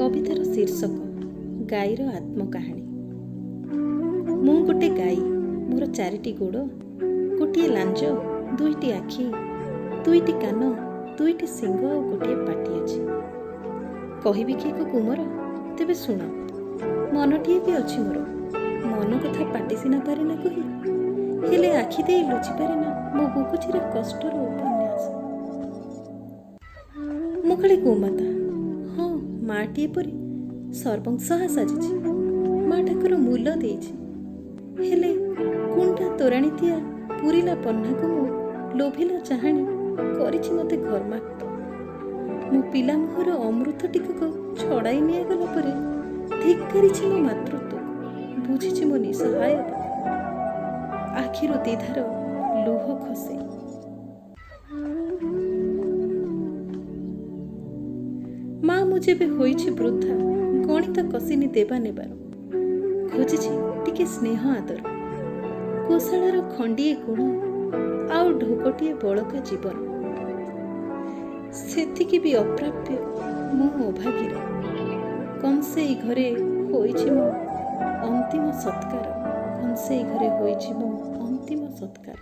कवितार शीर्षक गाईर आत्मकाहानी। मु गोटे गाई, मोर चारिटी गोड़, गोटे लांज, दुईटी आखि, दुईटी कान, दुईटी सिंग और गोटे पाटी अच्छी। कहबी कि एक कुमर, तेबे शुण। मनटीए भी अच्छी मोर, मन कथा पाटी सिना पारे ना कही, हेले आखि दे लुचि पारे ना मो बुकुचिर कष्टर उपन्यास। मु खाली गोमाता, हाँ माटीए परी सर्वंसहा साजिछि, माँ ठाकुर मूल देइछि, हेले कुंडा तोराणी दिया पुरीला पन्नाकु मु लोभिला चाहाणी करिछि मते घर्माक्त। मो पिला मुहर अमृत टिकक छड़ाई नियागला परे धिक्कारिछि मो मातृत्व, बुझिछि मो निसहायता। आखिरु दिधार लुह खसे। माँ मुझे भी होइछि वृद्धा, गणित कसिनी देवा नेबार, खोजिछि टिके स्नेह आदर, कोशाळार खंडिए गुण आउ ढोकटिए बळका जीवन। सेतिकी भी अप्राप्य मो अभागीर, कंसेई घरे होइछि मो अंतिम सत्कार, कंसेई घरे होइछि मो अंतिम सत्कार।